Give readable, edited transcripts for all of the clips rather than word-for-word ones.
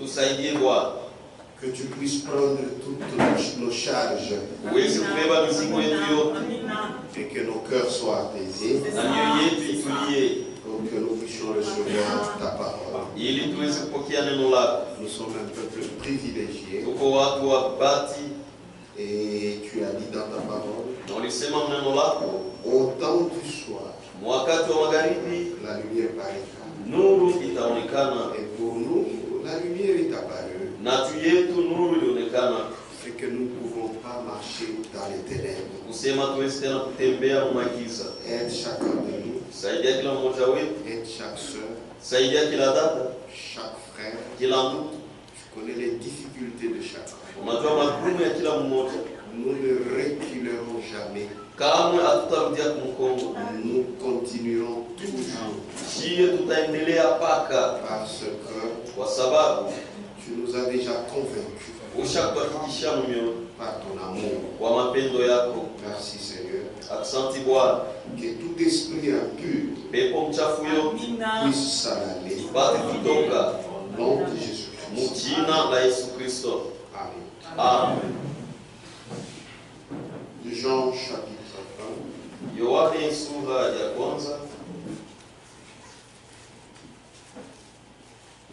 Utusaidie Bwana. Que tu puisses prendre toutes nos charges. Uweze kubeba mizigo yetu yote. Et que nos cœurs soient apaisés. Na mioyo yetu itulie. Pour que nous puissions recevoir ta parole. Ili tuweze kupokea neno lako. Nous sommes un peuple privilégié. Tuko watu wa bahati. Et tu as dit dans ta parole. Na ulisema neno lako. Au temps du soir. Wakati wa magharibi. La lumière paraîtra. Nuru itaonekana. Et pour nous, la lumière est apparue. Na tu yetu nuru ilionekana. C'est que nous ne pouvons pas marcher dans les ténèbres. Kusema tuwezi tena kutembea mwagiza. Aide chacun de nous. Saidia kila mmoja wetu. Aide chaque soeur. Saidia kila dada. Chaque frère. Kila ndugu. Tu connais les difficultés de chacun. Unajua magumu ya kila mmoja. Nous ne reculerons jamais. Kamwe hatutarudia kumkongo. Nous continuerons toujours. Shie tutaendelea paka. Parce que kwa sababu tu nous as déjà convaincus. Ushakuhakikisha mioyo par ton amour. Kwa mapendo yako. Merci Seigneur. Asante Bwana. Que tout esprit impur pepo mchafu yote puisse s'en aller. Bate kutoka. Au nom de Jésus. Mjina la Yesu Kristo. Amen. Amen. Jean chapitre 1. Yohane sura ya kwanza.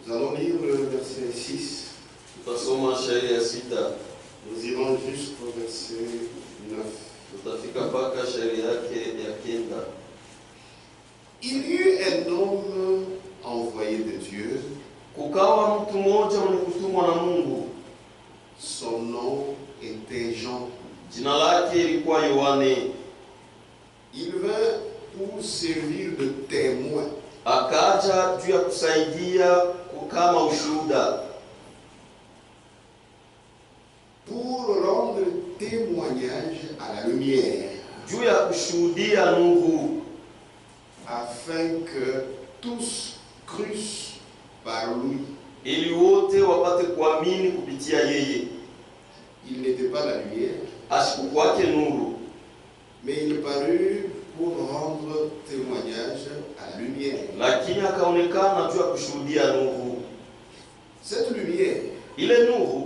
Nous allons lire le verset 6. Tutasoma shairi ya 6. Nous irons jusqu'au verset 9. Tutafika mpaka shairi yake ya 9. Il y eut un homme envoyé de Dieu. Kukawa mtu mmoja mwenye kutumwa na Mungu. Son nom était Jean. Jina lake ilikuwa Yohane. Il vint pour servir de témoin. Akaja juu ya kusaidia kama ushuhuda. Pour rendre témoignage à la lumière. Juu ya kushuhudia nuru. Afin que tous crussent par lui. Ili wote wapate kuamini kupitia yeye. Il n'était pas la lumière. Asikukwake nuru. Mais il parut pour rendre témoignage à la lumière. Lakini akaonekana juu ya kushuhudia nuru. Cette lumière. Ile nuru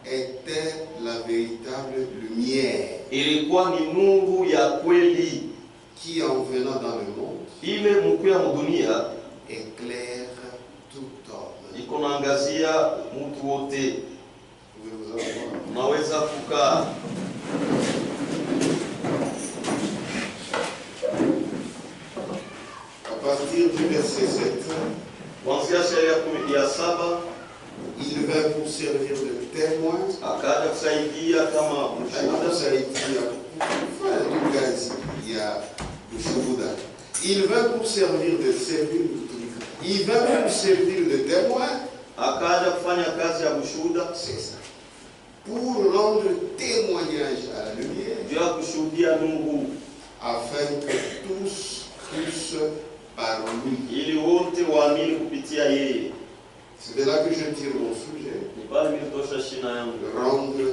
était la véritable lumière. Ilikuwa ni nuru ya kweli. Qui en venant dans le monde. Ile mkuya mudunia. Éclaire tout homme. Iko naangazia mtu wote. Unaweza kukaa. À partir du verset 7. Kuanzia shairi ya 7. Il vint pour servir de témoin. Akaja kusaidia kama il vint pour servir de témoin. Akaja kufanya kazi ya ushuhuda. C'est ça. Pour rendre témoignage à la lumière. Juu ya kushuhudia nuru. Afin que tous crussent par lui. Ili wote waamini kupitia yeye. C'est de là que je tire mon sujet. Rendre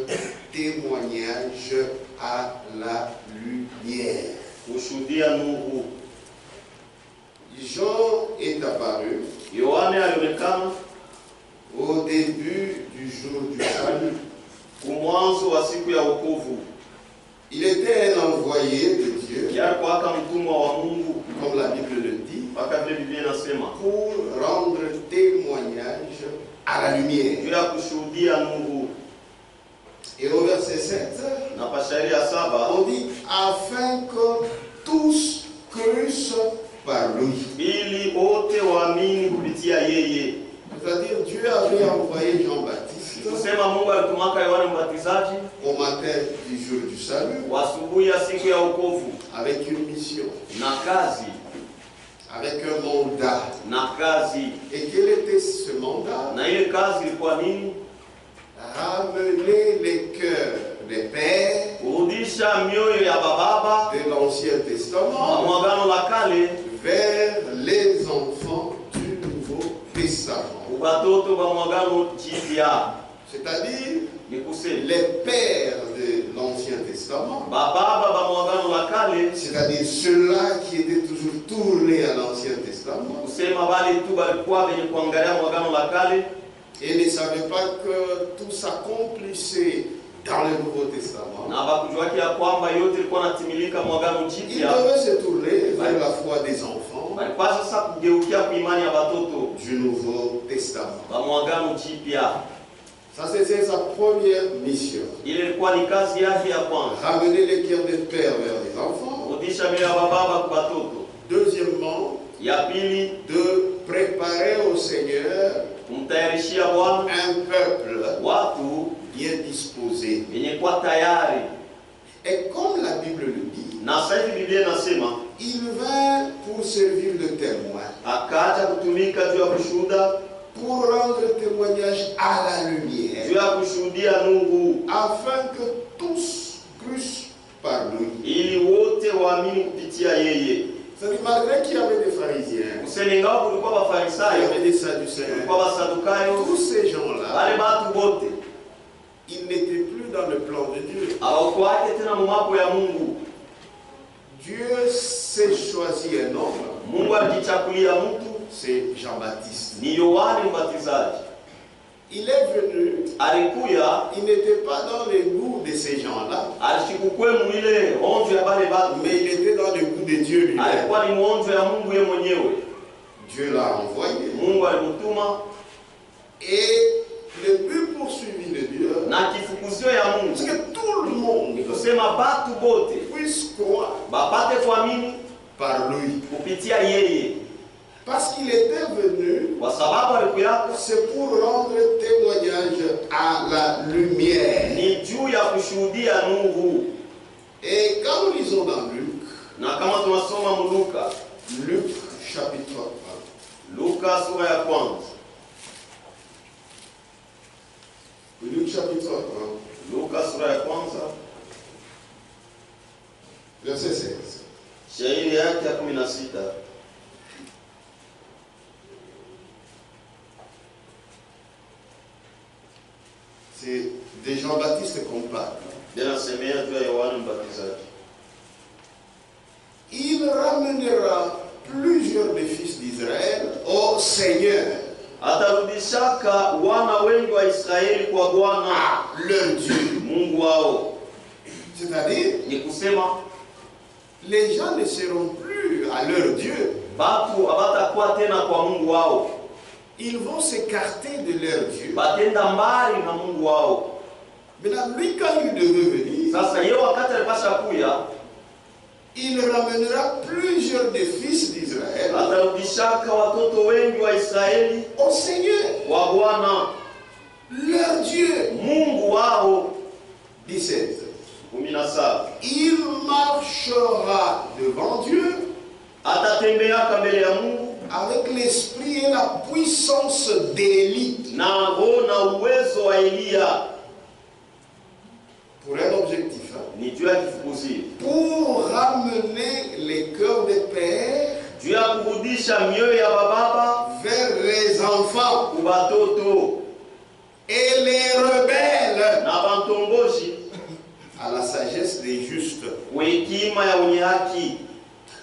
témoignage à la lumière. Jean est apparu au début du jour du salut. Il était un envoyé de Dieu, comme la Bible le dit, pour rendre témoignage à la lumière. Et au verset 7, on dit afin que tous crussent par lui. C'est-à-dire Dieu avait envoyé Jean-Baptiste au matin du jour du salut avec une mission, avec un mandat. Et quel était ce mandat? Ramener les cœurs des pères de l'Ancien Testament vers les enfants du Nouveau Testament. C'est-à-dire les pères de l'Ancien Testament, c'est-à-dire ceux-là qui étaient toujours tournés à l'Ancien Testament, et ne savaient pas que tout s'accomplissait dans le Nouveau Testament. Na hawakujua ya kwamba yote ilikuwa inatimilika mwagano Ils jipya. devaient se tourner vers la foi des enfants Walipaswa sasa kugeukia kwa imani ya watoto du Nouveau Testament. wa mwagano jipya. Ça, c'était sa première mission. Ile ilikuwa ni kazi yake ya kwanza. Ramener les cœurs des pères vers les enfants. Kurudisha mioyo ya baba kwa watoto. Deuxièmement, Ya pili, de préparer au Seigneur kumtayarishia Bwana un peuple watu bien disposé. wenye kuwa tayari. Et comme la Bible le dit, Na sasa hivi Biblia inasema il vint pour servir de témoin, akaja kutumika juu ya kushuhuda, pour rendre témoignage à la juu lumière, ya kushuhudia nuru, afin que tous crussent par lui. ili wote waamini kupitia yeye. C'est-à-dire, malgré qu'il y avait des pharisiens, Kusema ingawa kulikuwa il y Mafarisayo, avait des sadducéens, kulikuwa Masadukayo, tous ces gens-là, wale watu wote ils n'étaient plus dans le plan de Dieu. hawakuwake tena mumapo ya Mungu. Dieu s'est choisi un homme, Mungu alijichakulia mtu, c'est Jean-Baptiste. ni Yohane Mbatizaji. Il est venu, Alikuya il n'était pas dans les goûts de ces gens-là, alishikukwe mwile onjo ya bale batu, mais il était dans les goûts de Dieu lui-même. alikuwa ni mwonjo ya Mungu ye mwenyewe. Dieu l'a envoyé. Mungu alimutuma, Et le but poursuivi de Dieu, na kifukuzio ya c'est Mungu que tout le monde ni kusema batu bote puisse croire bapate kuamini par lui. kupitia yeye, Parce qu'il était venu, kwa sababu alikuyaka c'est pour rendre témoignage à la lumière. ni juu ya kushuhudia nuru. Et quand nous lisons dans Luc, Na kama tunasoma Luka, Luc chapitre 1, Luka sura ya kwanza, Luc chapitre 1, Luka sura ya kwanza verset 16. shairi yake ya 16. C'est de Jean-Baptiste qu'on parle. Inasemea juu ya Yohane Mbatizaji. Il ramènera plusieurs des fils d'Israël au Seigneur, Atarudishaka wana wengi wa Israeli kwa Bwana à leur Dieu. Mungu wao. C'est-à-dire, Ni kusema les gens ne seront plus à leur Dieu. batu abatakuwa tena kwa Mungu wao, Ils vont s'écarter de leur Dieu. batenda mbali na Mungu wao. Maintenant, lui, quand il devait venir, Sasa yeye wakati alipasha kuya, il ramènera plusieurs des fils d'Israël atarudishaka watoto wengi wa Israeli au Seigneur, kwa Bwana leur Dieu. Mungu wao. 17. 17. Il marchera devant Dieu Atatembeaka mbele ya Mungu avec l'esprit et la puissance d'Élie na roho na uwezo wa Eliya. pour un objectif, hein, Ni juu ya kifukuzio, pour ramener les cœurs des pères juu ya kurudisha mioyo ya bababa vers les enfants kubatoto et les rebelles na bantongoji à la sagesse des justes, kwa hekima ya wenye haki,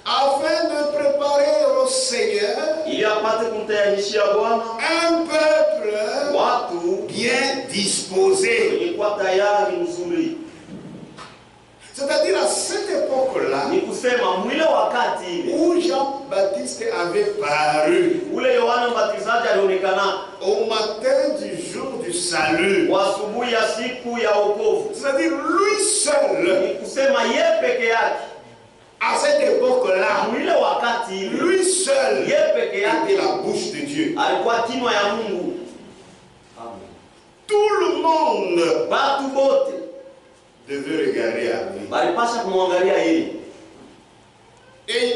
afin de préparer au Seigneur ili apate kumtayarishia Bwana un peuple watu bien disposé. wenye kuwa tayari mzuri. C'est-à-dire à cette époque-là Ni kusema mwile wakati ile où Jean-Baptiste avait paru ule Yohane Mbatizaji alionekana au matin du jour du salut. kwa asubuhi ya siku ya wokovu. C'est-à-dire lui seul, Ni kusema ye peke yake à cette époque-là, mwile wakati ile lui seul ye peke yake était la bouche de Dieu. alikuwa kinywa ya Mungu. Amen. Tout le monde Batu bote devait regarder à lui. balipasha kumwangalia yeye, Et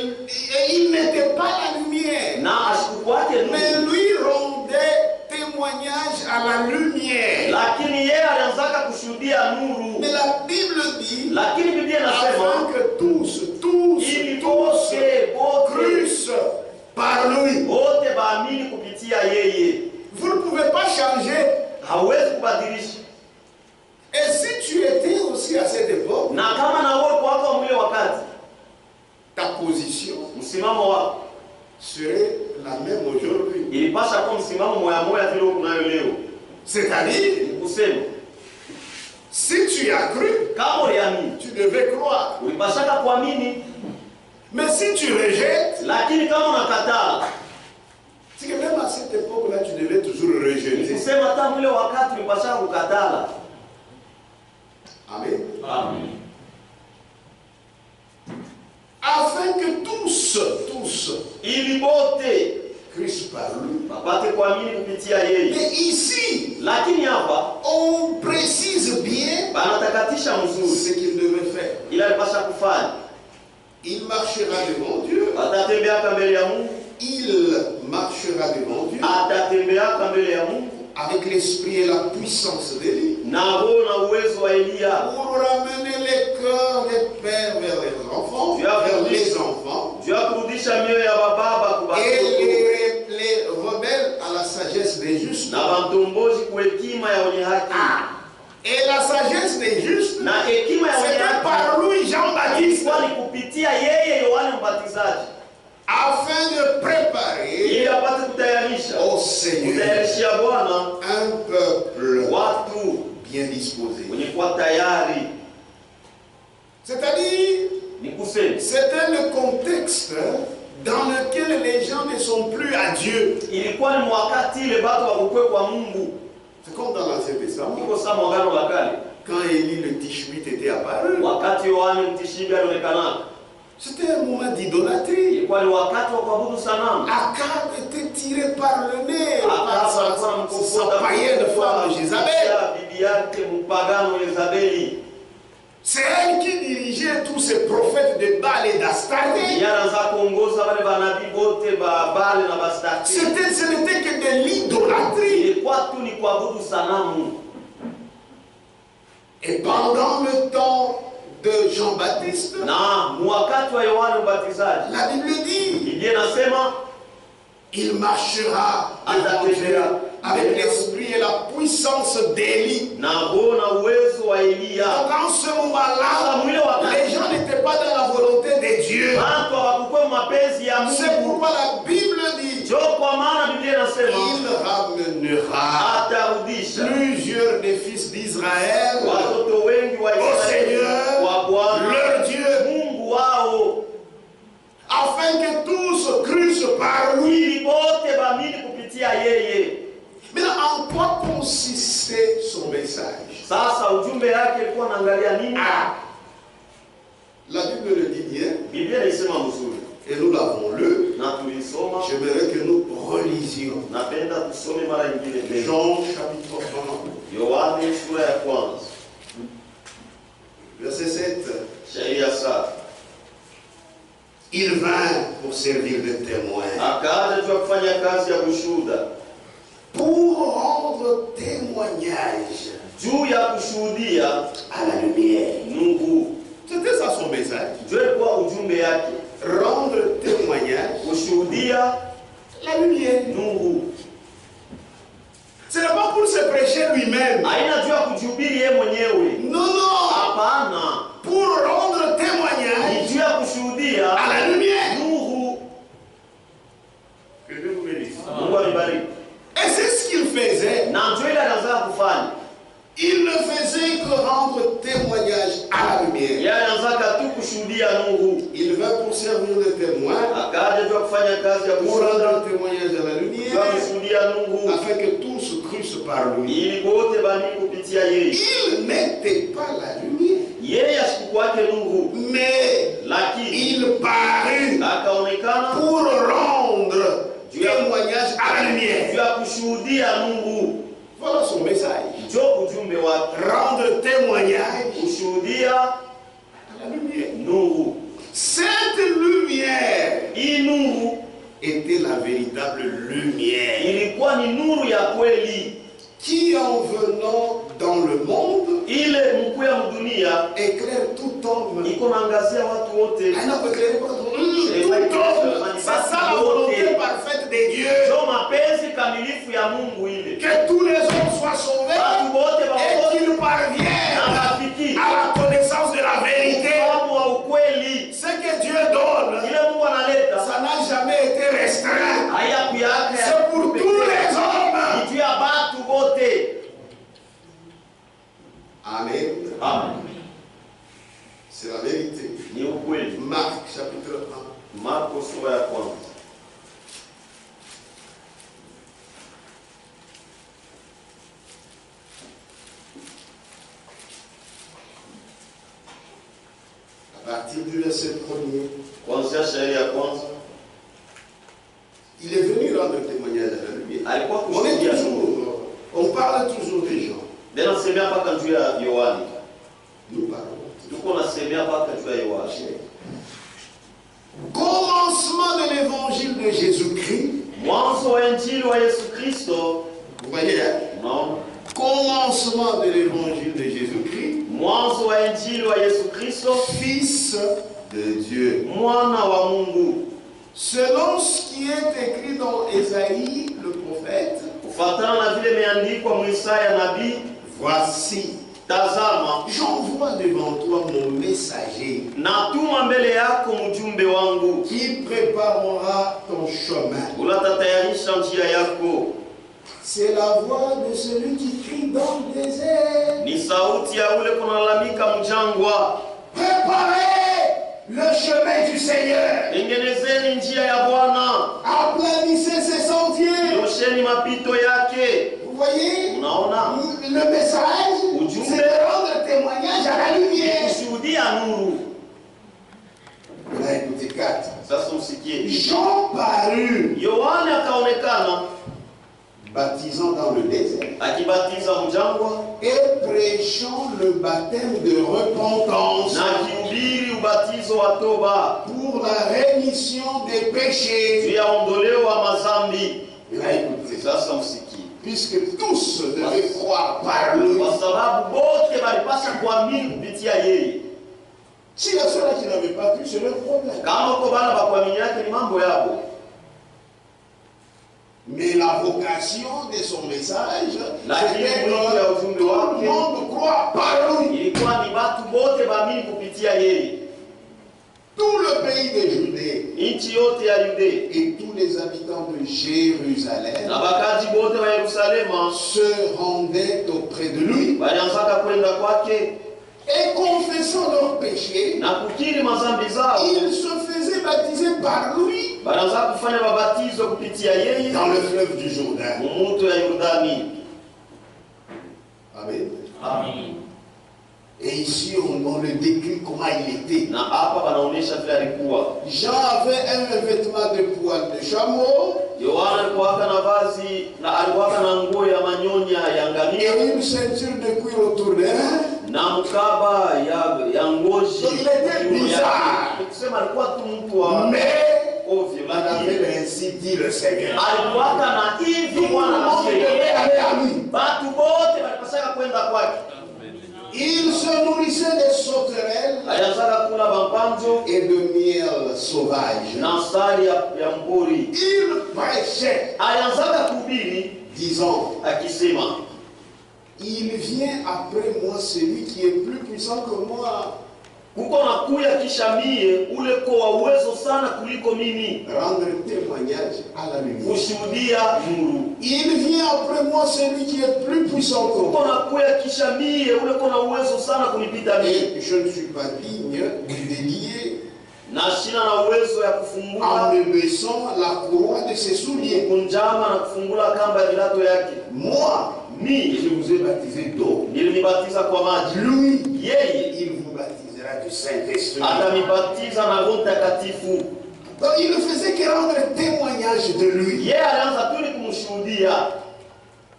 il n'était pas la lumière, na ashikukwake mais nuru, lui rendait témoignage à la lumière. lakini yeye alianzaka kushuhudia nuru. Mais la Bible dit, Lakini Biblia afin inasema que tous ili bote crussent par lui. wote baamini kupitia yeye. Vous ne pouvez pas changer. Hawezi kubadilisha. Et si tu étais aussi à cette époque, Na kama na wewe kwako mwile wakati, ta position msimamo wako serait la même aujourd'hui. ilipasha kuwa msimamo moya moya vile unayo leo. C'est-à-dire, si tu as cru, tu devais croire. Mais si tu rejettes, c'est que même à cette époque-là, tu devais toujours rejeter. Amen. Amen. Afin que tous, Christ parle. Mais ici, on précise bien ce qu'il devait faire. Il marchera devant Dieu. Il marchera devant Dieu avec l'esprit et la puissance d'Élie pour ramener les cœurs des pères vers les enfants, et les rebelles à la sagesse des justes. Et la sagesse des justes, c'était par lui Jean-Baptiste, afin de préparer au Seigneur un peuple bien disposé. C'est-à-dire, c'était le contexte dans lequel les gens ne sont plus à Dieu. C'est comme dans l'Ancien Testament. Quand Élie le Tishbite était apparu, c'était un moment d'idolâtrie. Akab était tiré par le nez par sa païenne femme Jézabel. C'est elle qui dirigeait tous ces prophètes de Baal et d'Astarté. Ce n'était que de l'idolâtrie. Et pendant le temps de Jean-Baptiste, la Bible dit, il marchera devant Dieu avec l'esprit et la puissance d'Élie. Donc en ce moment-là, les gens n'étaient pas dans la volonté de Dieu. C'est pourquoi la Bible dit, il ramènera plusieurs des fils d'Israël au Seigneur, leur Dieu, afin que tous crussent par lui. Mais en quoi consistait son message? La Bible le dit bien. Et nous l'avons lu. J'aimerais que nous relisions. Jean chapitre 1. Verset 7. Il vint pour servir de témoin. Pour rendre témoignage à la lumière. C'était ça son message. Rendre témoignage la lumière. Ce n'est pas pour se prêcher lui-même. Non, non. Pour rendre témoignage à la lumière. Que Dieu vous bénisse. Et c'est ce qu'il faisait. Il ne faisait que rendre témoignage à la lumière. Il vint pour servir de témoin, pour rendre témoignage à la lumière, afin que tous crussent par lui. Il n'était pas la lumière, mais il parut pour rendre témoignage à la lumière. Voilà son message. Rendre témoignage à la lumière. Cette lumière était la véritable lumière qui, en venant dans le monde, éclaire tout homme. Tout homme, c'est ça la volonté parfaite de Dieu. Que tous les hommes soient sauvés et qu'ils parviennent à la connaissance de la vérité. Ce que Dieu donne, ça n'a jamais été restreint. C'est pour tous les hommes. Amen. Amen. C'est la vérité. Ni ukweli. Marc chapitre 1. Marko sura ya kwanza. À partir du verset 1er. Kuanzia shairi ya kwanza. Il est venu rendre témoignage à la lumière. Alikuwa On est kushuhudia. toujours, on parle toujours des gens. Ndio nasemea mpaka juu ya Yohani. Nous parlons. Tuko nasemea mpaka juu ya Yohani. Commencement de l'évangile de Jésus-Christ. Mwanzo wa injili wa Yesu Kristo. Vous voyez, hein? Unaona? Commencement de l'évangile de Jésus-Christ. Mwanzo wa injili wa Yesu Kristo, Fils de Dieu. mwana wa Mungu. Selon ce qui est écrit dans Ésaïe, le prophète, Kufuatana na vile imeandikwa Isaya nabii, voici, tazama, j'envoie devant toi mon messager natuma mbele yako mjumbe wangu, qui préparera ton chemin. utatayarisha njia yako. C'est la voix de celui qui crie dans le désert. Ni sauti ya ule kunalalamika mjangwa, Préparez le chemin du Seigneur. tengenezeni njia ya Bwana, Aplanissez ses sentiers. nyosheni mapito yake. Vous voyez, Unaona? le message, Ujumbe. c'est de rendre témoignage à la lumière. Kushuhudia nuru. On a écouté 4. Sasa msikie. Jean parut, Yohani akaonekana baptisant dans le désert akibatiza mjangwa et prêchant le baptême de repentance na akihubiri ubatizo wa toba pour la rémission des juu péchés. ya ondoleo wa mazambi. On a écouté. Sasa msikie. Puisque tous devaient croire par lui. Kwa sababu bote walipaswa kuamini kupitia yeye. Si la ceux-là qui n'avaient pas cru, c'est leur problème. Kama uko bana bakuamini yake ni mambo yabo. Mais la vocation de son message, Lakini c'était mwito ya que ujumbe tout le wake monde croit par lui. ilikuwa ni watu bote baamini kupitia yeye. Tout le pays de Judée Nchi yote ya Yudea et tous les habitants de Jérusalem na bakaji bote wa Yerusalema se rendaient auprès de lui walianzaka kwenda kwake et confessant leurs péchés, na kukiri mazambi zao. ils se faisaient baptiser par lui Walianza kufanya mabatizo kupitia yeye dans le fleuve du Jourdain. mumuto ya Yordani. Amen. Amen. Et ici, on le décrit comment il était. Na hapa wanaonyesha vile alikuwa. Jean avait un vêtement de poil de chameau Yohana alikuwa na vazi na alikuwa na nguo ya manyonya ya ngamia et une ceinture de cuir autour des reins. na mkaba ya ngozi. Donc, il était bizarre. Kusema alikuwa tu mtu wa Mais ovyo, on avait lakini ainsi dit le Seigneur. alikuwa na Tout hivyo le Bwana monde anasema. devait aller à lui. Watu wote walipasaka kwenda kwake. Il se nourrissait des sauterelles Alianzaka kula bampanjo et de miel sauvage. na asali ya mpori. Il prêchait, Alianzaka kuhubiri disant, akisema, il vient après moi celui qui est plus puissant que moi. kuko nakuya kisha mie ule ko wa uwezo sana kuliko mimi, Rendre témoignage à la lumière. kushuhudia nuru. Il vient après moi celui qui est plus puissant que Kuko moi. nakuya kisha mie ule ko na uwezo sana kunipita mie, Et je ne suis pas digne de délier na sina na uwezo ya en kufungula me baissant la courroie de ses souliers. kunjama na kufungula kamba ya vilato yake. Moi, Mi je vous ai baptisé d'eau. nilinibatiza kwa maji, Lui, yeye il vous baptisera du Saint-Esprit. atanibatiza na Roho Mtakatifu. Donc il ne faisait que rendre témoignage de lui. Yeye alianza tu ni kumshuhudia.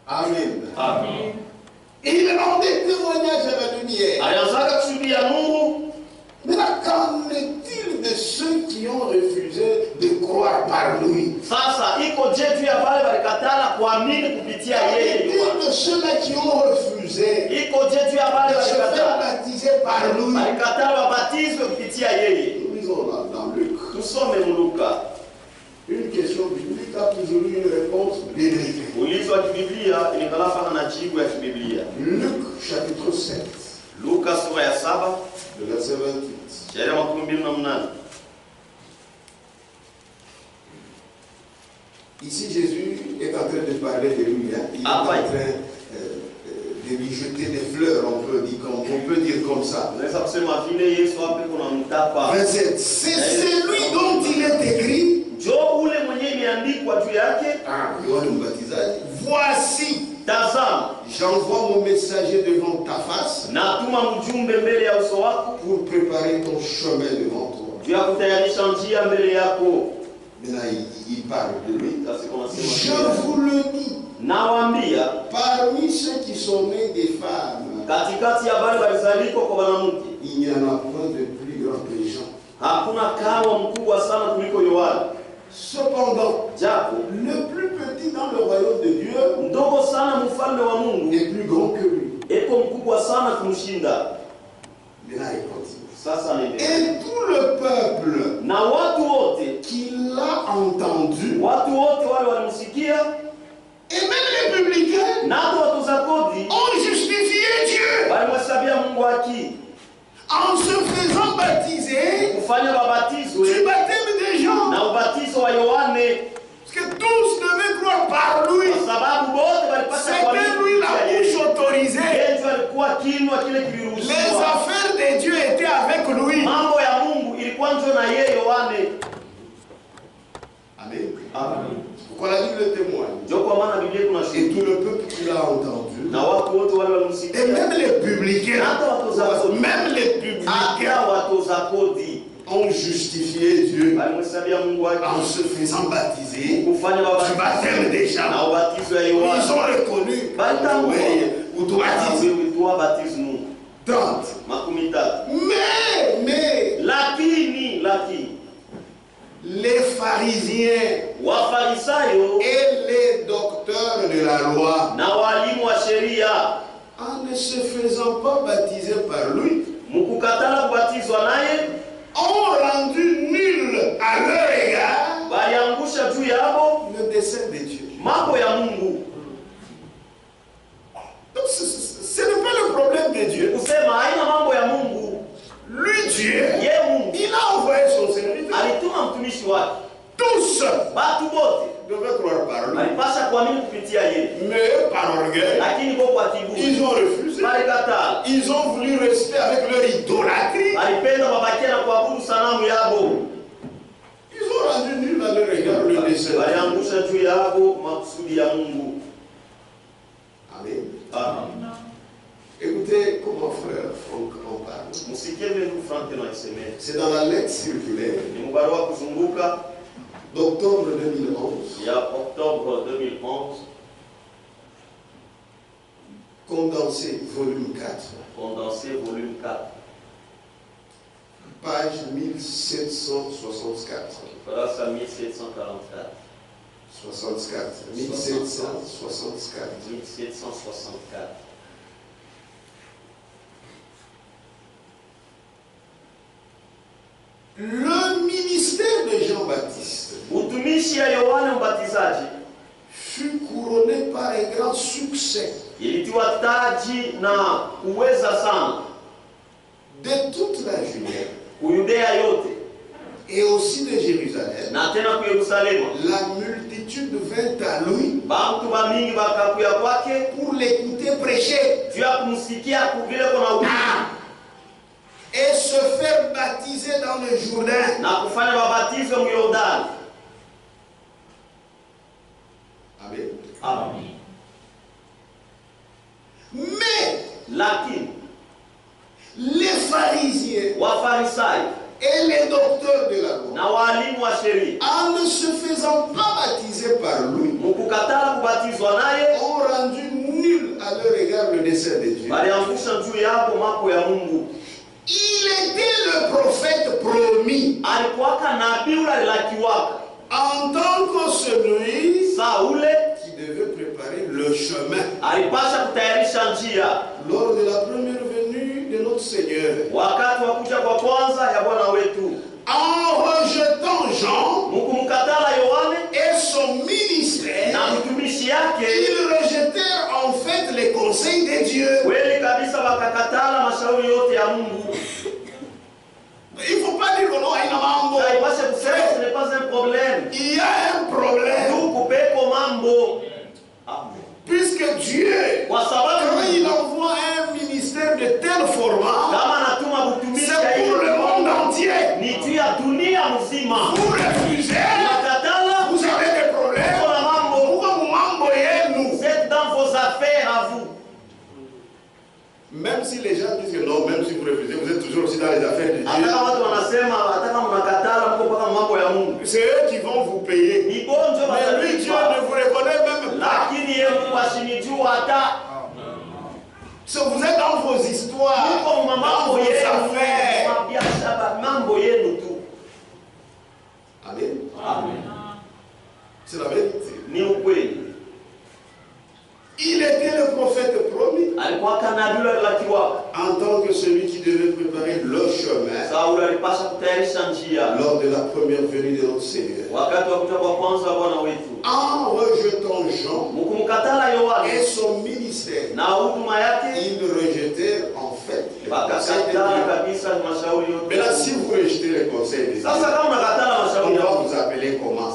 Amen. Amen. Il rendait témoignage à la lumière. Alianzaka kushuhudia nuru. Maintenant, qu'en est-il de ceux qui ont refusé de croire par lui? Sasa iko je juu ya wale walikatala kuamini kupitia Qu'en yeye est-il Yohana? de ceux-là qui ont refusé Iko je juu ya wale de se faire walikatala baptiser par lui? walikatala wabatizwe kupitia yeye? Nous lisons là dans Luc. Tusome Luka. Une question biblique a toujours eu une réponse biblique. Ulizo wa kibiblia inakalapa na jibu ya kibiblia. Luc chapitre 7, Luka sura ya 7 le verset 28. shairi ya 28. Ici, Jésus est en train de parler de lui. Hein. Il est en train de lui jeter des fleurs, on peut dire comme ça. Verset, c'est celui dont il est écrit. Voici, j'envoie mon messager devant ta face pour préparer ton chemin devant toi. Maintenant, il parle de lui. Je vous le dis. Parmi ceux qui sont nés des femmes, il n'y en a pas de plus grand que Jean. Cependant, le plus petit dans le royaume de Dieu est plus grand que lui. Maintenant, il continue. Et tout le peuple qui l'a entendu, et même les publicains, ont justifié Dieu en se faisant baptiser du baptême des gens. Parce que tous devaient croire par lui. C'était lui la bouche autorisée. Les affaires de Dieu étaient avec lui. Amen. Pourquoi la Bible témoigne. Et tout le peuple qui l'a entendu. Et même les publicains. Ont justifié Dieu en se faisant baptiser du baptême des gens. Ils ont reconnu. Ou toi baptise-nous. 30. Mais les pharisiens et les docteurs de la loi, en ne se faisant pas baptiser par lui, ont rendu nul à leur égard le dessein de Dieu. Donc ce n'est pas le problème de Dieu. Lui, Dieu, il a envoyé son serviteur. Tous devaient croire par lui. Mais par orgueil, ils ont refusé. Ils ont voulu rester avec leur idolâtrie. Ils ont rendu nul à leur égard le dessein. Amen. Écoutez comment frère Franck en parle. C'est dans la lettre circulaire d'octobre 2011. Condensé, volume 4. Page 1764. 1764. Le ministère de Jean-Baptiste fut couronné par un grand succès de toute la Judée et aussi de Jérusalem. La multitude vint à lui pour l'écouter prêcher et se faire baptiser dans le Jourdain. Amen. Mais les pharisiens et les docteurs de la loi, en ne se faisant pas baptiser par lui, ont rendu nul à leur égard le dessein de Dieu. Il était le prophète promis en tant que celui qui devait préparer le chemin lors de la première venue de notre Seigneur. En rejetant Jean et son ministère, ils rejetèrent en fait les conseils de Dieu. Il ne faut pas dire que non, il ce n'est pas un problème. Il y a un problème. Puisque Dieu, quand il envoie Vous refusez, vous avez des problèmes. Vous êtes dans vos affaires à vous. Même si les gens disent que non, même si vous refusez, vous êtes toujours aussi dans les affaires de Dieu. C'est eux qui vont vous payer. Mais lui, Dieu ne vous reconnaît même pas. Vous êtes dans vos histoires, dans vos affaires. Amen. C'est la vérité. Il était le prophète promis en tant que celui qui devait préparer le chemin lors de la première venue de notre Seigneur. En rejetant Jean et son ministère, il rejetait en fait le conseil de Dieu. Mais là, si vous rejetez le conseil de Dieu, on va vous appeler comment?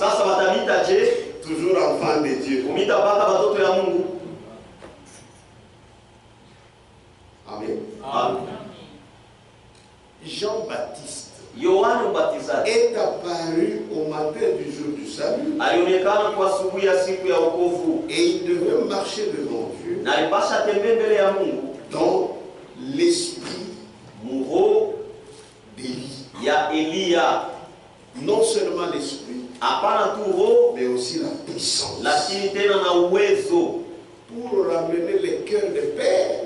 Toujours enfant de Dieu. Amen. Jean-Baptiste est apparu au matin du jour du salut et il devait marcher devant Dieu dans l'esprit d'Élie. Non seulement l'esprit, mais aussi la puissance pour ramener les cœurs des pères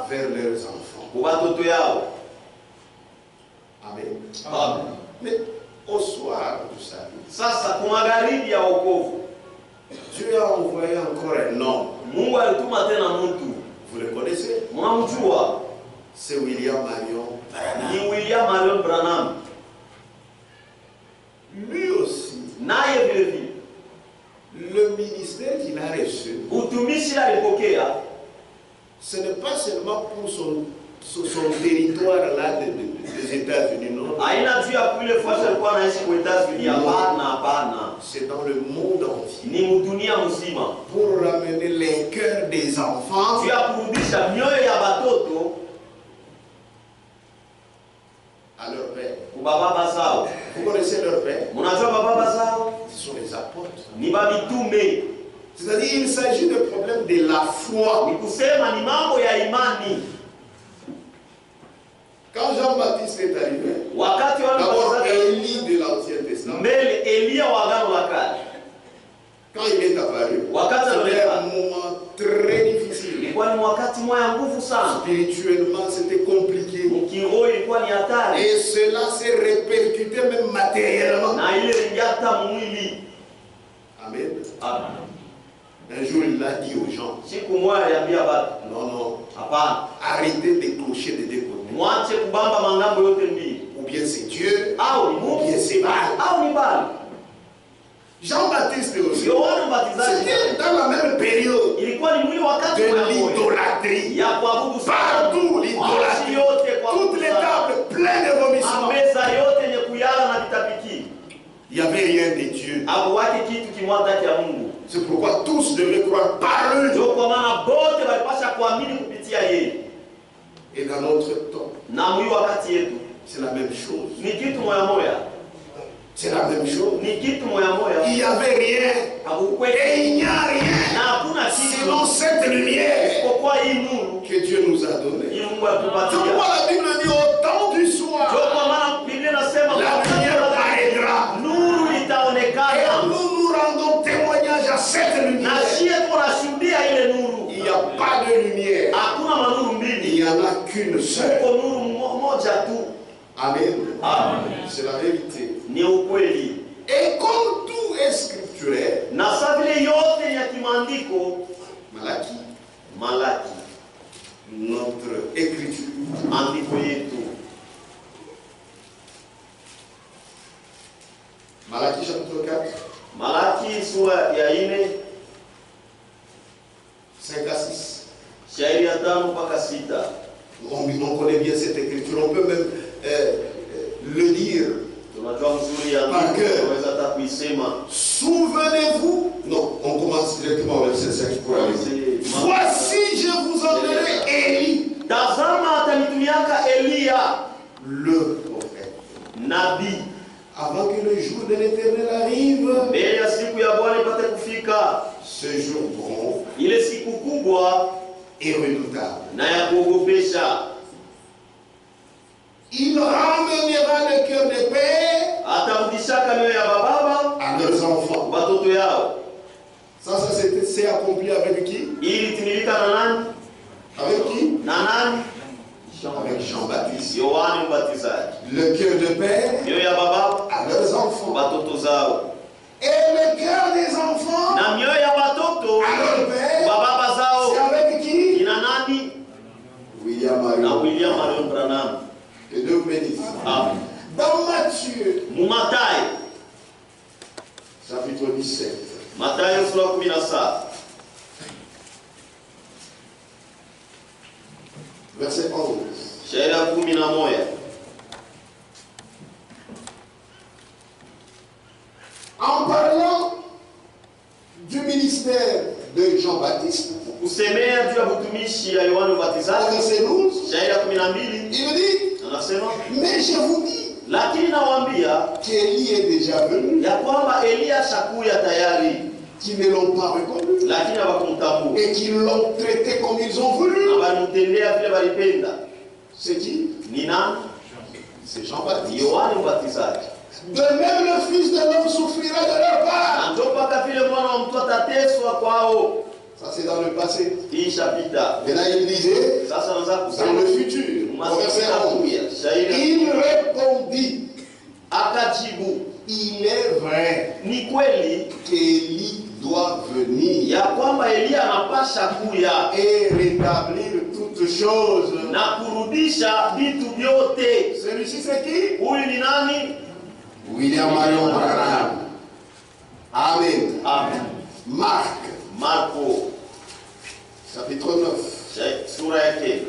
vers leurs enfants. Amen. Mais au soir du salut, Dieu a envoyé encore un homme. Vous le connaissez? C'est William Marion Branham. Lui aussi, le ministère qu'il a reçu, ce n'est pas seulement pour son territoire là des États-Unis, non. C'est dans le monde entier. Pour ramener les cœurs des enfants à leur père. Vous connaissez leur père? Ce sont les apôtres. C'est-à-dire il s'agit de problème de la foi. Quand Jean-Baptiste est arrivé, d'abord Élie de l'Ancien Testament, quand il est apparu, c'était un moment très difficile. Spirituellement, c'était compliqué. Et cela s'est répercuté même matériellement. Amen. Un jour, il a dit aux gens, non, arrêtez de clocher des deux côtés. Ou bien c'est Dieu, ou bien c'est Baal. Jean-Baptiste aussi, c'était dans la même période de l'idolâtrie. Partout l'idolâtrie. Toutes les tables pleines de vomissements. Il n'y avait rien de Dieu. C'est pourquoi tous devaient croire par eux. Et dans notre temps, c'est la même chose. C'est la même chose. Il n'y avait rien. Et il n'y a rien. Sinon cette lumière que Dieu nous a donnée. C'est pourquoi la Bible dit au temps du soir, la lumière paraîtra. Et nous nous rendons témoignage à cette lumière. Il n'y a pas de lumière. Il n'y en a qu'une seule. Amen. C'est la vérité. Et comme tout est scripturel, Malaki, notre écriture, Malaki chapitre 4, Malaki sura ya 4 5 à 6. shairi ya 5 mpaka 6. On connaît bien cette écriture, on peut même le dire par cœur. Souvenez-vous, non, on commence directement au verset 5 pour aller. Voici, je vous enverrai Élie, tazama atanitumiaka Eliya le prophète, nabii de l'Éternel arrive, mbele ya siku ya Bwana ipate kufika, ce jour grand ile siku kubwa et redoutable. na ya kuogopesha. Il ramènera le cœur des pères Atarudishaka mioyo ya bababa à leurs enfants. watoto yao. Ça c'est accompli avec qui? Ili timilika na nani? Avec qui? Na nani? Avec Jean-Baptiste. Yohane Mbatizaji. Le cœur de père Mioyo ya bababa à leurs enfants. watoto zao. Et le cœur des enfants Na mioyo ya watoto à leur père, bababa c'est zao. avec qui? Ina nani? William Na Marion. William Marion Branham. Que Dieu vous bénisse. Amen. Dans Matthieu, Mumatayo. chapitre 17. Matayo sura 17. Verset 11. Shairi ya 11. En parlant du ministère de Jean-Baptiste, Kusemea juu ya utumishi ya Yohane au Mbatizaji. verset 12, Shairi ya 12 il me dit, anasema, mais je vous dis lakini nawaambia qu'Élie est déjà venu, ya kwamba Eliya shakuya tayari, qui ne l'ont pas reconnu lakini hawakumtambua. et qui l'ont traité comme ils ont voulu. Abalimtendea vile walipenda. C'est qui? Ni nani? C'est Jean-Baptiste. Yohane Mbatizaji. De même, le Fils de l'homme souffrira de leur part. Na ndio mpaka vile mwana wa mtu atateswa kwao. Ça, c'est dans le passé. Hii ishapita. Maintenant, il disait, Sasa naanza dans kusema le futur, au verset 11, il répondit, akajibu, il est vrai ni kweli qu'Élie doit venir ya kwamba Eliya anapasha kuya et rétablir toutes choses. na kurudisha vitu vyote. Celui-ci, c'est qui? Huyu ni nani? William Marion Branham. Amen. Amen. Marc, Marko chapitre 9. sura ya 9.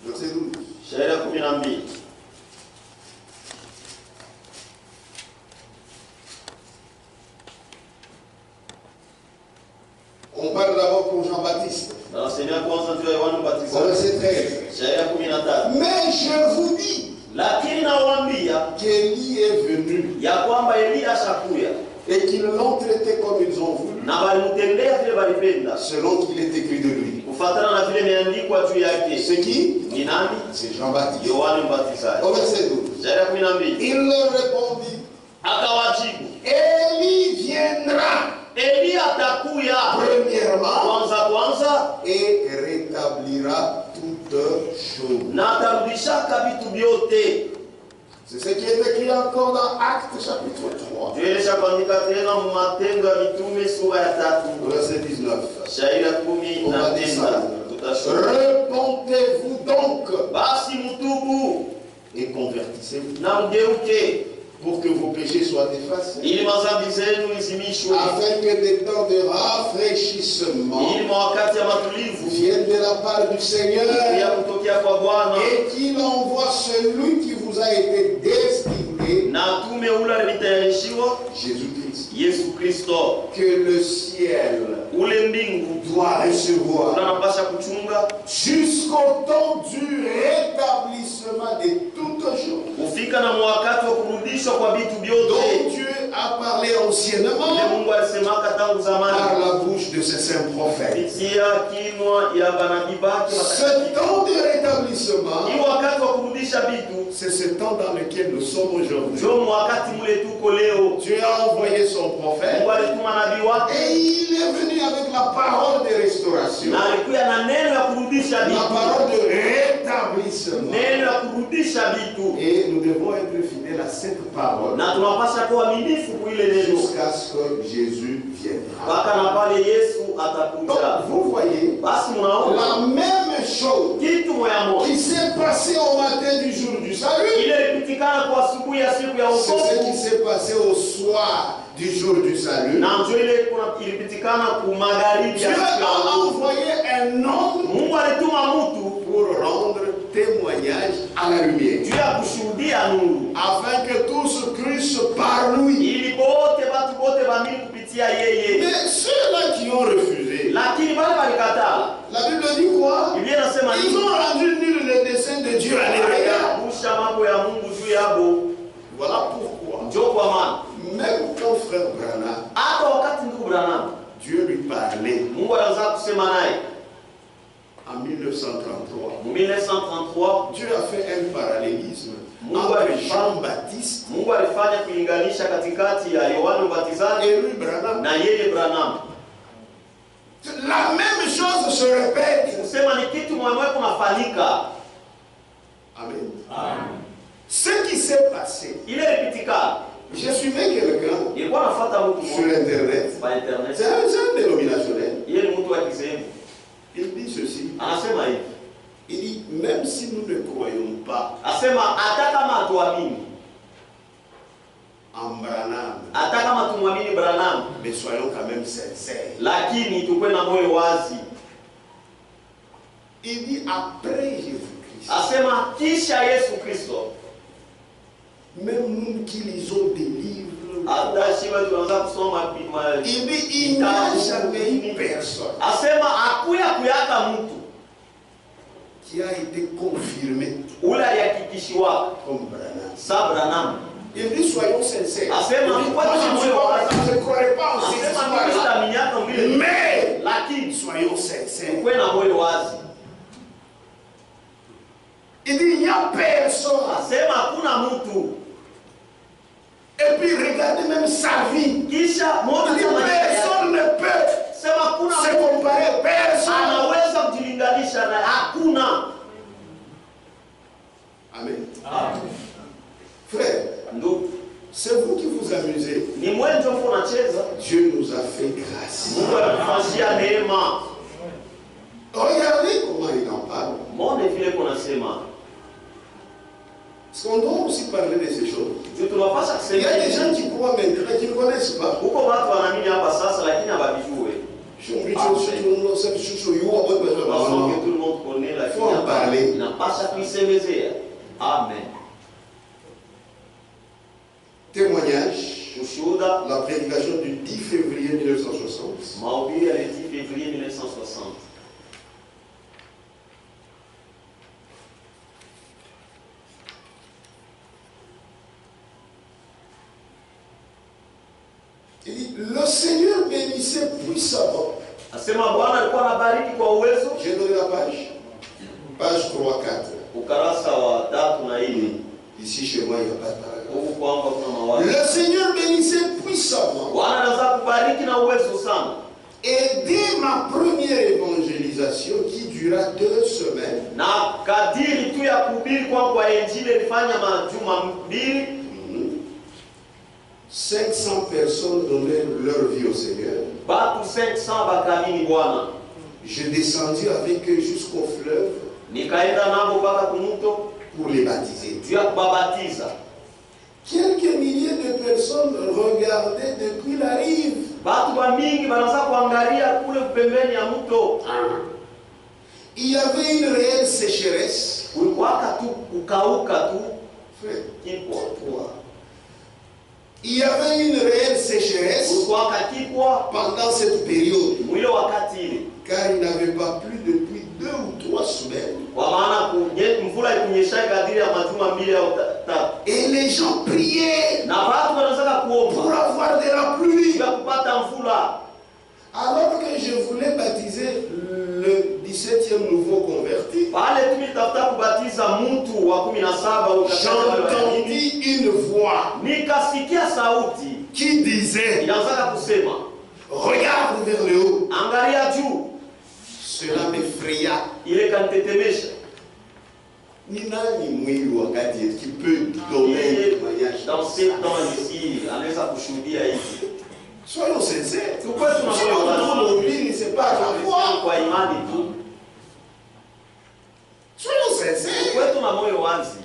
Verset 12. Shairi ya 12. On parle d'abord pour Jean-Baptiste. Anasema kwanza juu ya Yohane Au Mbatizaji. verset 13. Shairi ya 13. Mais je vous dis Lakini nawaambia qu'Élie est venu ya kwamba Eliya ashakuya et qu'ils l'ont traité comme ils ont voulu, na walimtendea vile walipenda, selon qu'il est écrit de lui. kufuatana na vile imeandikwa juu yake. C'est qui? Ni nani? C'est Jean-Baptiste. Yohane Mbatizaji. Au verset 12. Shairi ya 12. Il leur répondit, Akawajibu, Élie viendra Eliya atakuya premièrement kwanza et rétablira toutes choses. na atarudishaka vitu vyote. C'est ce qui est écrit encore dans Actes chapitre 3, Tuelesha kuandika tena Matendo ya Mitume sura ya 3 verset 19. shairi ya 19. Tutashuka. Repentez-vous donc Basi mtubu et convertissez-vous na mgeuke, pour que vos péchés soient effacés, ili madhambi zenu izimishwe, afin que des temps de rafraîchissement ili wakati ya matulivu viennent de la part du ya Seigneur kutokea kwa Bwana, et qu'il envoie celui qui vous a été destiné, na tume ule alitayarishiwa Jésus-Christ, Yesu Kristo. que le ciel Ule mbingu doit recevoir unapasha kuchunga jusqu'au temps du rétablissement de toutes choses, kufika na wakati wa kurudishwa kwa vitu dont vyote. Dieu a parlé Ile anciennement Mungu alisemaka tangu par zamani la bouche de ses saints prophètes. kupitia kinwa ya banabii bake Ce watakatifu. temps de rétablissement, Hii wakati wa kurudisha vitu c'est ce temps dans lequel nous sommes aujourd'hui. ndio wakati mule tuko leo. Dieu a envoyé son prophète Mungu alituma nabii wake et il est venu avec la parole de restauration, na alikuja na neno ya kurudisha la vitu, parole de rétablissement. neno ya kurudisha vitu, Et nous devons être fidèles à cette parole na tunapasha kuwa waaminifu kwa ile neno jusqu'à ce que Jésus viendra. mpaka na pale Yesu Donc, atakuja. vous voyez Basi mnaona la même chose kitu moya moja qui s'est passé au matin du jour du salut, ile ilipitikana kwa asubuhi ya siku ya c'est ce qui wokovu, s'est passé au soir du jour du salut. na ndio ile ilipitikana ku magharibi Dieu ya siku ya a wokovu. envoyé un homme Mungu alituma mtu pour rendre témoignage à la lumière, juu ya kushuhudia nuru, afin que tous crussent par lui. ili bote watu bote waamini kupitia yeye. Mais ceux-là qui ont refusé, Lakini wale walikataa, la Bible dit quoi? Biblia inasema Ils nini? ont rendu nul le dessein de Dieu à l'égard frère Branham, hata wakati ndugu Branham Dieu lui parlait Mungu anaanza kusema naye en 1933. 1933 Dieu a fait un parallélisme Mungu entre alifanya Jean-Baptiste Mungu alifanya kulinganisha katikati ya Yohana Mbatizaji et lui Branham. na yeye Branham. La même chose se répète. Kusema ni kitu moyo kunafanyika. Amen. Amen. Ce qui s'est passé, Ile ilipitika. je suivais quelqu'un Ilikuwa nafuata mtu sur internet. kwa internet. C'est un dénominationnel. Yeye ni mtu wa kizehebu. Il dit ceci. Anasema hivi. Il dit, même si nous ne croyons pas Asema hata kama hatuamini en Branham, hata kama tumwamini Branham, mais soyons quand même sincères. lakini tukue na moyo wazi. Il dit, après Jésus-Christ, Asema kisha Yesu Kristo, même nous qui lisons des livres, hata shiba tunaanza kusoma il dit, il n'y a jamais une personne asema akuya kuyaka mtu qui a été confirmé ule alihakikishiwa comme Branham. sa Branham. Il dit, soyons sincères. Asema Il dit, moi, je ne croirais pas en ces Asema mimi histoires-là. sitaminyaka mbili, Mais, lakini soyons sincères. tukue na moyo wazi. Il dit, il n'y a personne. Asema hakuna mtu. Et puis, regardez même sa vie. Kisha Il muone dit, kama personne ne peut sema hakuna se mtu comparer. Personne. anaweza kujilinganisha na hakuna. Amen. Amen. Frère, Ndugu, c'est vous qui vous amusez. ni mwenjo unacheza. Dieu nous a fait grâce. Mungu alikufanyia neema. Regardez comment il en parle. Muone vile kunasema. Parce qu'on doit aussi parler de ces choses. Tunapaswa Il y kusema a des gens hivi. qui croient maintenant, qui ne connaissent pas. Huko watu wanaamini hapa sasa lakini hawajijue. Parce que tout le monde connaît la Faut en parler. inapaswa kuisemezea. Amen. Témoignage. Ushuhuda, La prédication du 10 février 1960. mahubiri ya 10 février 1960. Il dit, le Seigneur bénissait puissamment. Asema Bwana alikuwa anabariki kwa uwezo. J'ai donné la page. Page 3-4. Ukarasa wa 3 na 4. Ici chez moi, il n'y a pas de paragraphe. Huko kwamba kuna mawazo. Le Seigneur bénissait puissamment. Bwana anaweza kubariki na uwezo sana. Et dès ma première évangélisation qui dura 2 semaines, Na kadiri tu ya kuhubiri kwa injili ilifanya majuma 2, 500 personnes donnaient leur vie au Seigneur. batu 500 bakamini Bwana. Je descendis avec eux jusqu'au fleuve Nikaenda nabo mpaka kumuto pour les baptiser. juu ya kubabatiza. Quelques milliers de personnes regardaient depuis la rive. Batu ba mingi banaanza kuangalia kule pembeni ya mto. Il y avait une réelle sécheresse. Kulikuwaka tu kukauka tu Frère, kipwa. il y avait une réelle sécheresse Kulikuwaka kipwa pendant cette période. mwile wakati ile. Car il n'avait pas plu depuis 2 ou 3 semaines. Kwa maana mvula ikunyesha kadiri ya majuma 2 au 3. Et les gens priaient Na watu wanaanza pour kuomba avoir de la pluie. ya kupata mvula. Alors que je voulais baptiser le 17e nouveau converti, Pale tumitafuta kubatiza mtu wa 17 au j'entendis une voix nikasikia sauti qui disait, inaanza kusema, regarde vers le haut. angalia juu. Cela m'effraya. Ile kanitetemesha. Ni nani mwili wakati qui peut donner un témoignage Dans ce temps ici, anaweza kushuhudia hivi. Soyons sincères. Tukwe Si on tunamoyo tourne au lit, c'est pas à la foi. kwa imani tu. Soyons sincères. Tukwe tunamoyo wazi.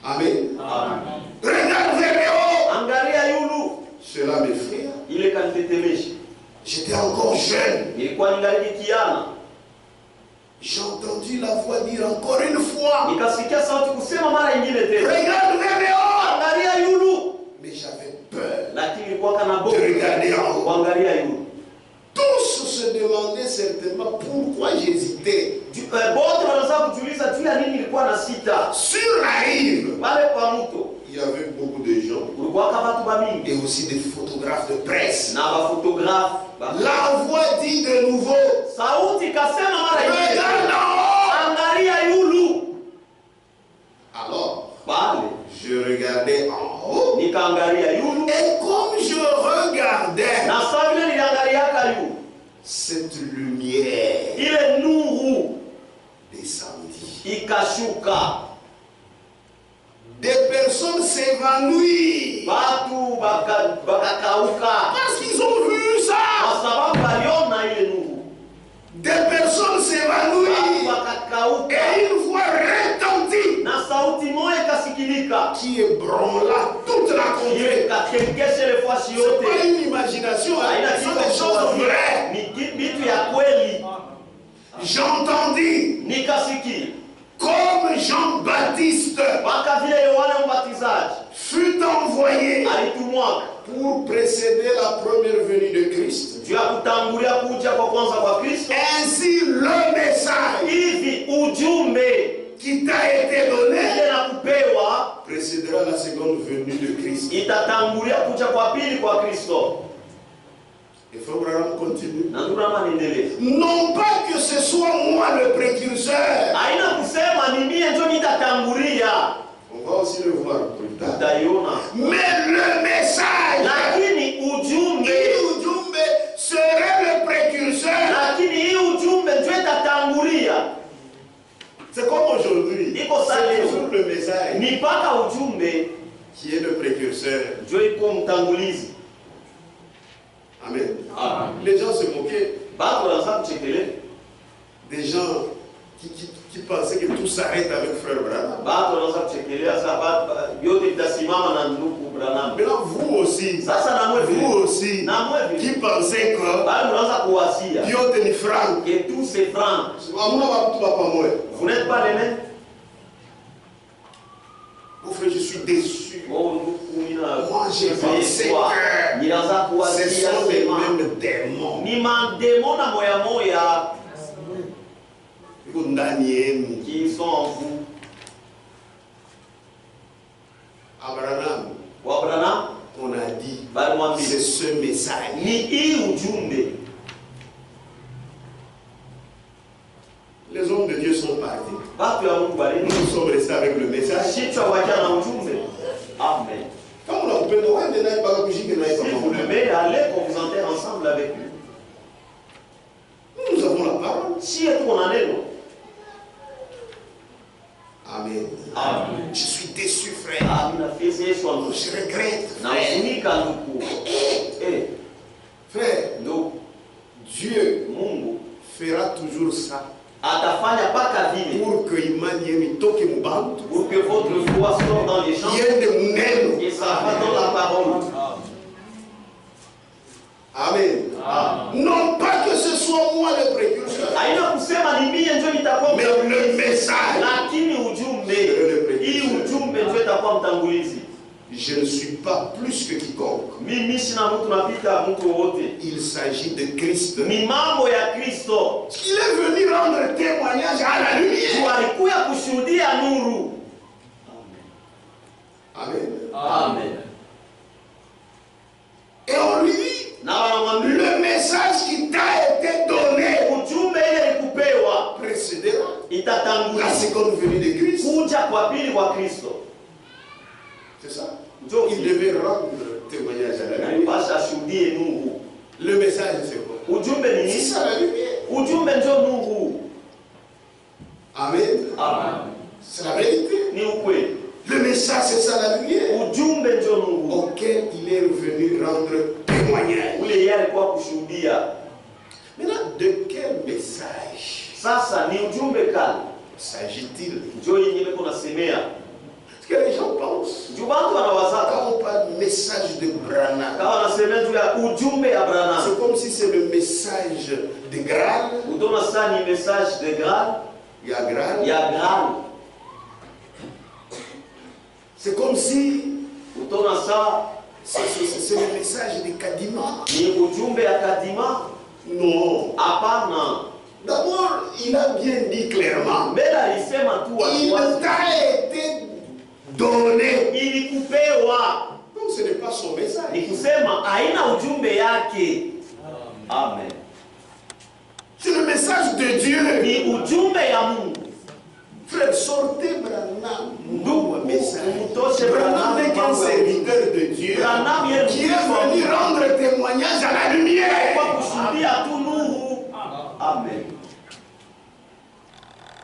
Amen. Amen. Regarde vers le haut. Angalia yulu. Cela m'effraya. Ile kanitetemesha. J'étais encore jeune. Nilikuwa ningali kiana. J'ai entendu la voix dire encore une fois, Nikasikia sauti kusema mara nyingine tena. regarde vers le haut. Angalia yulu. Mais j'avais peur Lakini ilikuwa kana de regarder en haut. kuangalia yulu. Tous se demandaient certainement pourquoi j'hésitais. Bote wanaweza kujiuliza juu ya nini ilikuwa na sita. Sur la rive, Pale kwa mto. il y Il y avait beaucoup de gens. Et aussi des photographes de presse. La voix dit de nouveau. Regarde en haut. Alors, je regardais en haut. Et comme je regardais cette lumière descendit. Des personnes s'évanouissent parce qu'ils ont vu ça. Des personnes s'évanouissent et une voix retentit qui ébranla toute la contrée. C'est pas une imagination, ce sont des choses vraies. J'entendis comme Jean-Baptiste fut envoyé pour précéder la première venue de Christ. Ainsi le message qui t'a été donné précédera la seconde venue de Christ. Et frère Branham continue. Non pas que ce soit moi le précurseur. On va aussi le voir plus tard. Mais le message serait le précurseur. C'est comme aujourd'hui. C'est toujours le message qui est le précurseur. Amen. Les gens se moquaient. Des gens qui pensaient que tout s'arrête avec frère Branham. Maintenant, vous aussi, qui pensez que Dieu te franc. Que tout c'est franc. Vous n'êtes pas les mêmes. Mon frère, je suis déçu. Moi, j'ai pensé que ce sont les mêmes démons. Qui sont en vous. Abraham, on a dit, c'est ce message. Les hommes de Dieu sont partis. Nous sommes restés avec le message. Amen. Quand on a coupé, si vous le mettez, allez qu'on vous enterre ensemble avec lui. Nous avons la parole. Si et qu'on en est, non. Amen. Amen. Je suis déçu, frère. Je regrette, frère. Dieu fera toujours ça. Pour que pour que votre voix sorte dans les champs et ça va dans la parole. Amen. Non pas que ce soit moi le précurseur, mais le message. Je ne suis pas plus que quiconque. Il s'agit de Christ. Il est venu rendre témoignage à la lumière. Amen. Amen. Et on lui dit, le message qui t'a été donné précédera la seconde venue de Christ. C'est ça. Il devait rendre témoignage à la lumière. Le message, c'est quoi? C'est ça la lumière. Amen. C'est la vérité. Le message, c'est ça la lumière. Auquel il est revenu rendre témoignage. Maintenant, de quel message s'agit-il? Ce que les gens pensent. Quand on parle de message de Branham, c'est comme si c'est le message de Graal. Il y a Graal. C'est comme si c'est le message de Kadima. Non. D'abord, il a bien dit clairement. Il t'a été donné. Ilikupewa. Donc ce n'est pas son message. Ni kusema haina ujumbe yake. Amen. C'est le message de Dieu. Ni ujumbe ya Mungu. Frère, sortez Branham. Ndugu, mtoshe Branham n'est qu'un serviteur de Dieu qui est venu rendre témoignage à la lumière. Kwa kushuhudia tu nuru. Amen.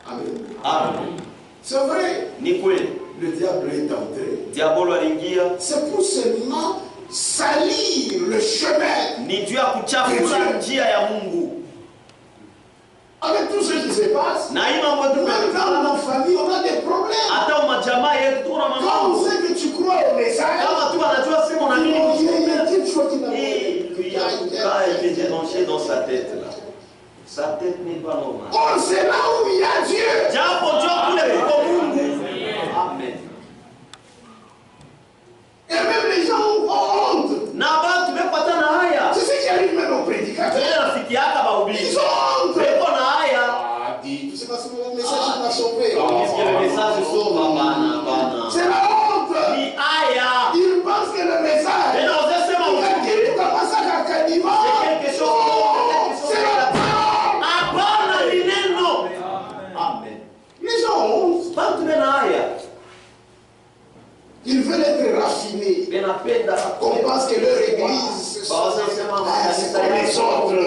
Amen. Amen. C'est vrai. Ni kweli. Le diable est entré. Diabolo aliingia. C'est pour seulement salir le chemin. Ni juu ya kuchafua njia ya Mungu. Avec tout ce qui se passe, même dans nos familles, on a des problèmes. Quand on sait que tu crois au message, il y a une petite chose qui n'a pas été dénoncée dans sa tête. Là. Sa tête n'est pas normale. Oh, c'est là où il y a Dieu. Amen. Et même les gens ont honte. C'est ce qui arrive même aux prédicateurs. Ils ont honte. Tu sais pas si le message m'a sauvé. C'est la honte. Ils pensent que le message c'est quelque chose. C'est la parole. Amen. Les gens ont honte. Ils veulent être raffinés. On pense que leur église, c'est comme les autres.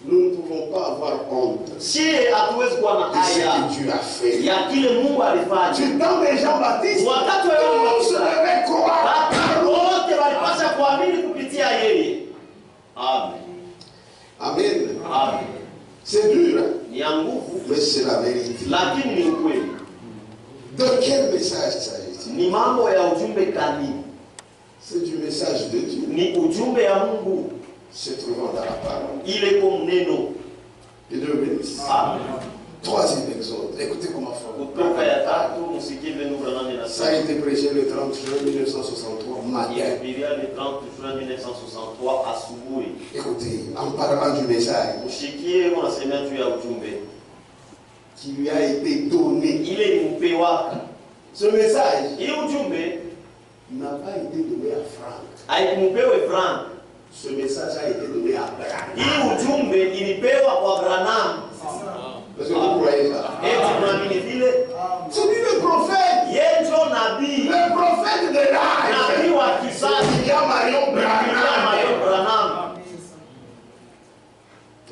Nous ne pouvons pas avoir honte. C'est ce que Dieu a fait. Tu donnes des gens baptistes, tous devaient croire. Amen. C'est dur, hein? Mais c'est la vérité. De quel message s'agit-il? C'est du message de Dieu. Se trouvant dans la parole. Il est comme neno. Et Dieu bénisse. Troisième exode. Écoutez comment ça a été prêché le 30 juin 1963 matin. Le 30 juin 1963 asubuhi. Écoutez, en parlant du message qui lui a été donné. Ce message n'a pas été donné à Franck. Ce message a été donné à Branham. Parce que vous croyez ça? C'est lui le prophète. Le prophète de l'âge. C'est William Marion Branham.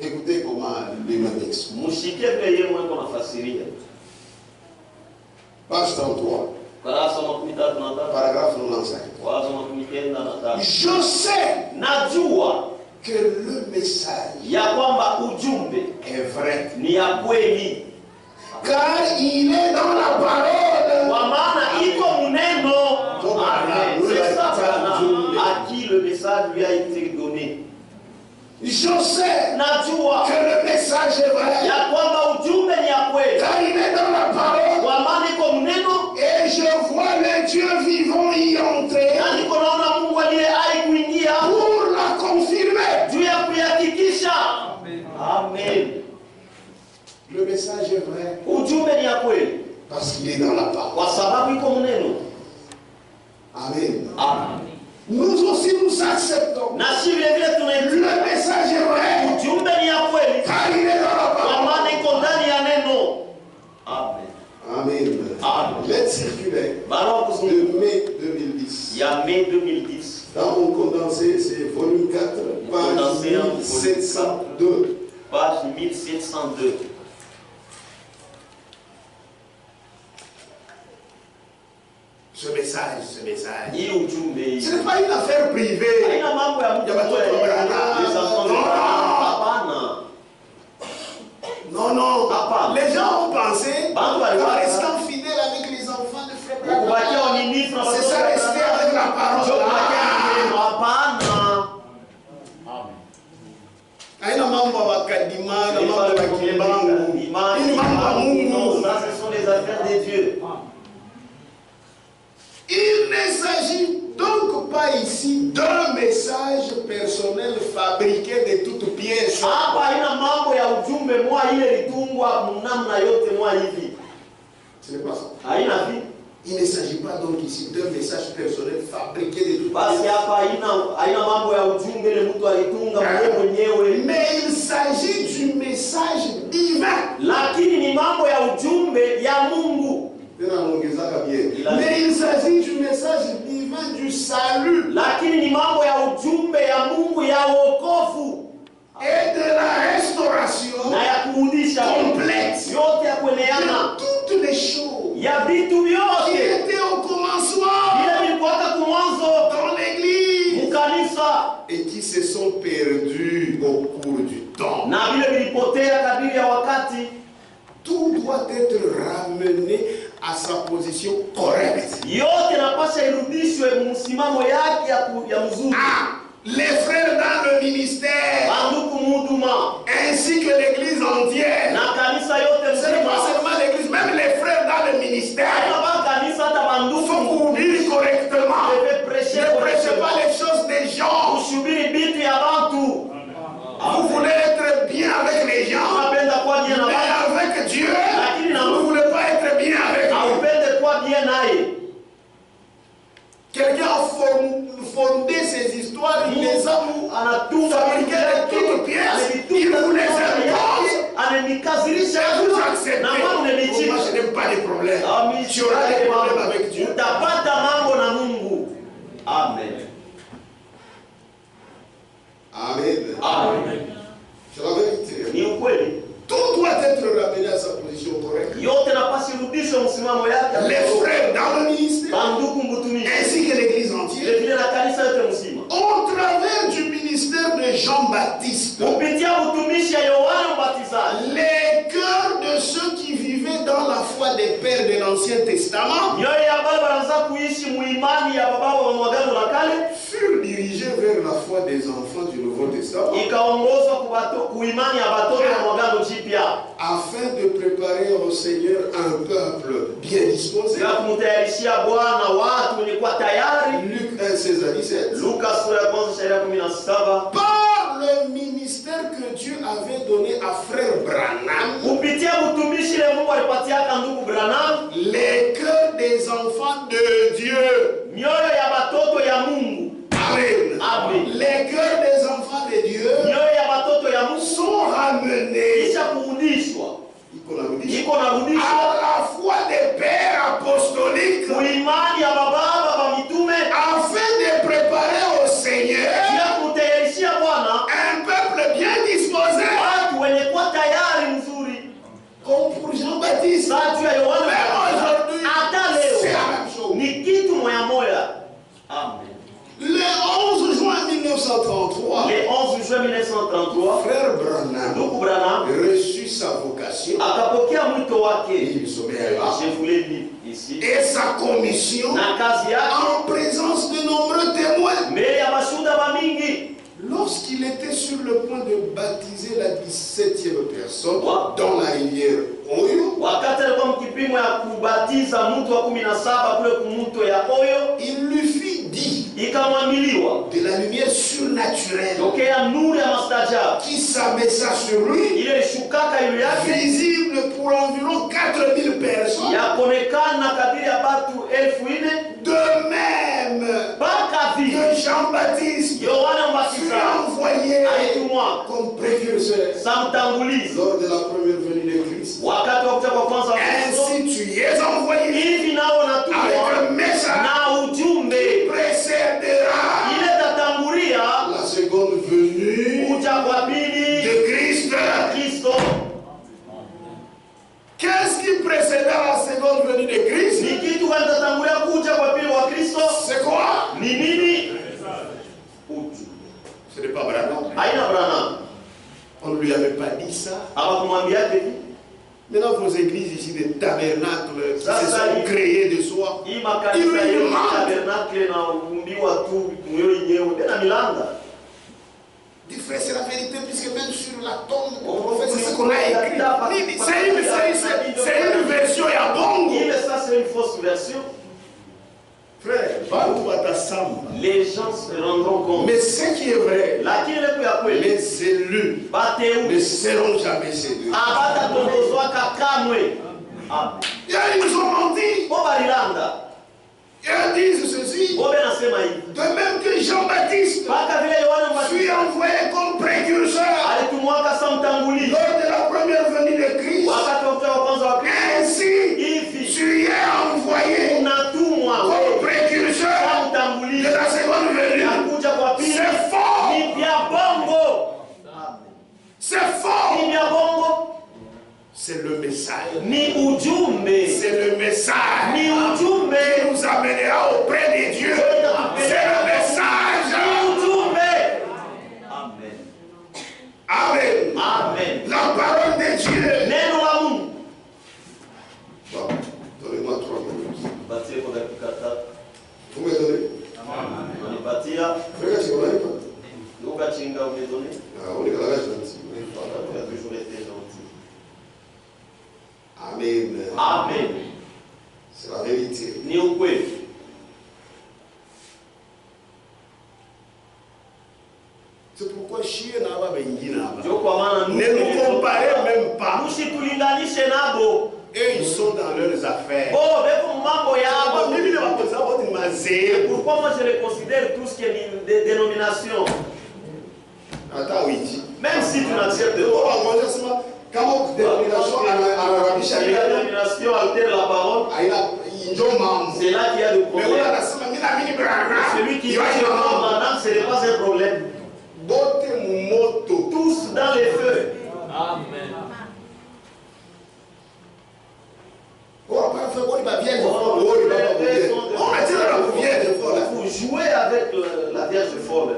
Écoutez comment lui-même explique. Page 33. Paragraphe 95. Je sais que le message est vrai. Car il est dans la parole. À qui le message lui a été donné. Je sais que le message est vrai. Car il est dans la parole. Et je vois le Dieu vivant y entrer. Pour la confirmer. Amen. Le message est vrai. Parce qu'il est dans la parole. Amen. Nous aussi nous acceptons. Le message est vrai. Car il est dans la parole. Amen. Lettre circulaire de mai 2010. Mai 2010. Dans mon condensé, c'est volume 4, page 1702. Page 1702. Ce message. Ce n'est pas une affaire privée. Il y a non. Les gens ont pensé qu'en restant fidèles avec les enfants de frère Branham, c'est ça rester avec la parole. Aina mambo wakadima na mambo ya kibangu. Ni mambo ya Mungu. Ça, ce sont les affaires de Dieu. Il ne s'agit donc pas ici d'un message personnel fabriqué de toutes pièces. Ce n'est pas ça. Il ne s'agit pas donc ici d'un message personnel fabriqué de toutes Basi hapa haina mambo ya ujumbe ile mtu alitunga mwenyewe. Mais il s'agit du message divin. Lakini ni mambo ya ujumbe ya Mungu. Mais il s'agit du message divin du salut. Lakini ni mambo ya ujumbe ya Mungu ya wokovu. Et de la restauration Na ya kurudisha complète yote ya kueleana. de toutes les choses Ya vitu qui vyote. étaient au commencement Bila vilikuwa kumwanzo dans l'église mukanisa. et qui se sont perdus au cours du temps. Na vile vilipotea kadiri ya wakati. Tout doit être ramené à sa position correcte. Yote napasha irudishwe msimamo yake ya mzuri. Les frères dans le ministère Banduku muduma ainsi que l'église entière. na kanisa yote Ce n'est pas mzima. seulement l'église, même les frères dans le ministère. Hata kanisa hata banduku Il faut conduire correctement. deve prêcher Ne prêchez pas les choses des gens. kushubiri bitu ya bantu. Vous voulez être bien avec les gens, Unapenda kuwa bien na mais watu, avec Dieu, lakini na vous ne Mungu voulez pas être bien avec lui. haupende kuwa bien naye. Quelqu'un a fondé ces histoires, il les a Anatunga fabriquées de toutes pièces, il vous les impose. ananikazirisha Vous acceptez. na mambo Moi, unanichika. je n'aime pas les problèmes. Ami, Tu auras des problèmes avec Dieu. utapata mambo na Mungu. Amen. Amen. Amen. C'est la vérité. Ni ukweli. Tout doit être ramené à sa position correcte. Yote napasi rudishwe msimamo yake. Les frères dans le ministère, Banduku mtumishi. ainsi que l'église entière, Vile na kanisa yote mzima. au travers du ministère de Jean-Baptiste, Kupitia utumishi ya Yohana Mbatizaji. les cœurs de ceux qui vivaient dans la foi des pères de l'Ancien Testament Mioyo ya wale wanaanza kuishi muimani ya baba wa mwagano la kale furent dirigés vers la foi des enfants du Nouveau Testament, ikaongozwa kuimani ya watoto wa mwagano jipya. afin de préparer au Seigneur un peuple bien disposé. Ya kumtayarishia Bwana watu wenye kuwa tayari. Luc 1, 16 à 17. Luka sura ya kwanza shairi ya 17. Par le ministère que Dieu avait donné à frère Branham, Kupitia utumishi ile Mungu alipatiaka ndugu Branham, les cœurs des enfants de Dieu, mioyo ya watoto ya Mungu. Amen. Amen. Les cœurs des enfants de Dieu Mioyo ya watoto ya Mungu sont ramenés kisha kurudishwa. Iko à narudishwa la foi des pères apostoliques kuimani ya baba wa mitume afin de préparer au Seigneur ya kutayarishia Bwana un peuple bien disposé, watu wenye kuwa tayari mzuri. comme pour Jean-Baptiste. Sasa ya Yohana Mais aujourd'hui, hata c'est leo la même chose. ni kitu moya moya. Amen. Le 11 juin 1933, Le 11 juin 1933 frère Branham ndugu Branham reçut sa vocation, akapokea mwito wake. il sommet ailleurs, Je voulais lire ici. et sa commission Na kazi yake en présence de nombreux témoins. mbele ya mashuhuda wa mingi. Lorsqu'il était sur le point de baptiser la 17e personne Wow. dans la rivière Oyo, Wakati alikuwa mkipimo ya kubatiza mtu wa 17 kule kumto ya Oyo, il lui fit dit ikamwamiliwa de la lumière surnaturelle tokea nuru ya mastajabu qui s'abaissa sur lui, ile ilishukaka yule yake visible pour environ 4000 personnes. yakonekana kadiri ya batu 1000. De même Mpaka vile que Jean-Baptiste Yohana fut Mbatizaji envoyé alitumwa comme précurseur sa mtangulizi lors de la première venue de Christ. wakati wa kuja kwa kwanza wa Kristo. Ainsi tu es envoyé Hivi nao avec natumwa un message na ujumbe précédera ile tatangulia la seconde venue kuja kwa pili de Christ. Kristo. Qu'est-ce qui précédera la seconde venue de Christ? Ni kitu gani tatangulia kuja kwa pili wa Kristo? C'est quoi? Ni nini? Utu. Ce n'est pas Branham. Haina Branham. On ne lui avait pas dit ça. Hawakumwambia hivi. Maintenant, vos églises ici, des tabernacles qui Ça, se ça, sont il- créés de soi. Hii makanisa hiyo tabernacle na umbiwa tu mwewe yenyewe tena milanga. Dis frère, c'est la vérité, puisque même sur la tombe du prophète, c'est ce qu'on a écrit. C'est une version à bongo. Ile ça c'est une fausse version. Frère, va ta samba. Les gens se rendront compte. Mais ce qui est vrai, Lakini ile kwa kweli les élus ne bateu seront jamais séduits. abata tongozwa kamwe. Amen. Ils nous ont menti. Ils disent ceci. De même que Jean-Baptiste fut envoyé comme précurseur lors de la première venue de Christ, ainsi tu es envoyé comme précurseur de la seconde venue. C'est fort. C'est fort. C'est le message. C'est le message qui nous amènera auprès de Dieu. C'est le message. Amen. Amen. La parole de Dieu. Bon, donnez-moi 3 minutes. Vous me donnez? Frère, tu m'en as pas? On est dans la gentil. Tu as toujours été gentil. Amen. Amen. C'est la vérité. Ni ukweli. C'est pourquoi chier n'a pas bengina. Ne nous comparez même pas. Et ils sont dans leurs affaires. Pourquoi moi je les considère tous qui est des dénominations? Attends, oui. Même si tu n'acceptes pas. Quand la dénomination altère la parole, c'est là qu'il y a le problème. Celui qui va chez Madame, ce n'est pas un problème. Tous dans les feux. Amen. Vous jouez avec la Vierge folle.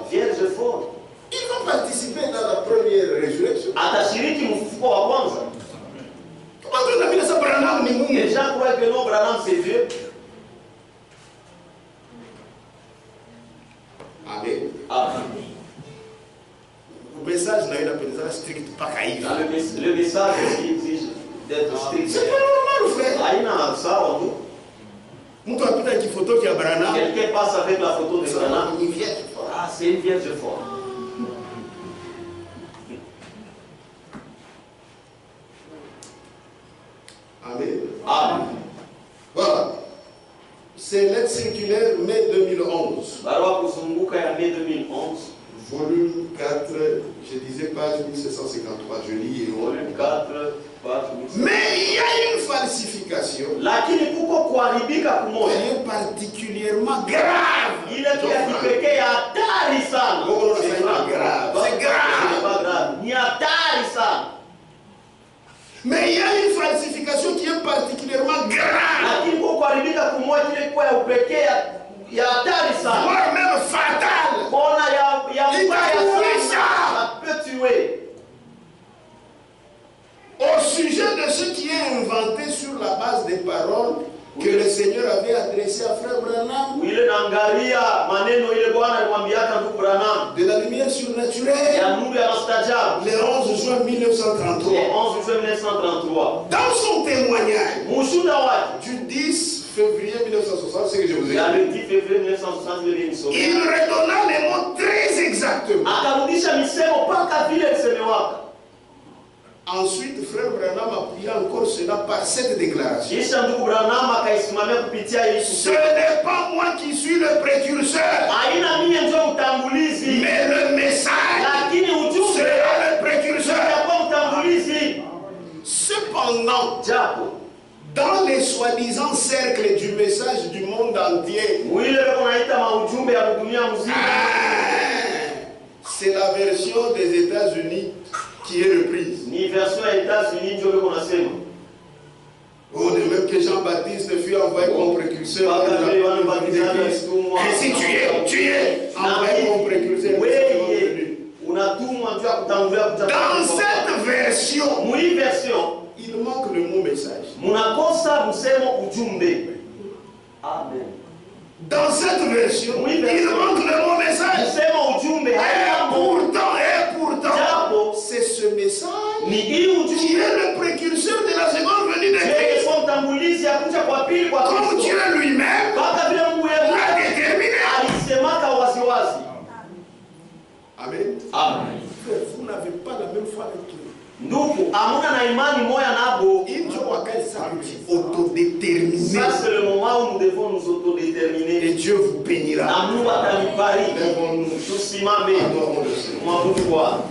Vierge folle. Ils vont participer dans la première résurrection. Les gens croient que non, Branham c'est vieux. Amen. Amen. Le message n'a eu la présence stricte pas caïd. Le message aussi exige d'être strict. C'est pas normal, frère. Quelqu'un passe avec la photo de Branham. Ah, c'est une vierge forte. Amen. Amen. Voilà. C'est lettre circulaire mai 2011. Barua kuzunguka ya mai 2011. Volume 4, je disais page 1753, je lis. Volume 4, page 1753. Mais il y a une falsification. Lakini kuko kuharibika kumoja. Elle est particulièrement grave. Ile kia kipekee hatari sana. C'est grave. C'est grave. Ni hatari sana. Mais il y a une falsification qui est particulièrement grave. Lakini kuko kuharibika kumoja ile kwa ya upekee ya hatari sana. Voire même fatale. Bona ya mbaya sana. Ça peut tuer. Au sujet de ce qui est inventé sur la base des paroles que le Seigneur avait adressées à Frère Branham, de la lumière surnaturelle, le 11 juin 1933. Dans son témoignage du 10 février 1960, c'est que je vous ai dit, il redonna les mots très exactement. Ensuite, Frère Branham appuya encore cela par cette déclaration. Ce n'est pas moi qui suis le précurseur, mais le message sera le précurseur. Cependant, dans les soi-disant cercles du message du monde entier, c'est la version des États-Unis qui est reprise. Oh, de même que Jean-Baptiste fut envoyé comme précurseur. Et si tu es envoyé comme précurseur. Dans cette version, il manque le mot message. Amen. Dans cette version, il manque le mot message. Et pourtant, c'est ce message qui est le précurseur de la seconde venue de Christ. Comme Dieu lui-même l'a déterminé. Amen. Amen. Vous n'avez pas la même foi avec tout. Ndugu, amuna na imani moya nabo. Autodéterminer. Ça c'est le moment où nous devons nous autodéterminer. Et Dieu vous bénira. Amour atalibariki. Tusimame. Adorons le Seigneur. Mwabudu Bwana.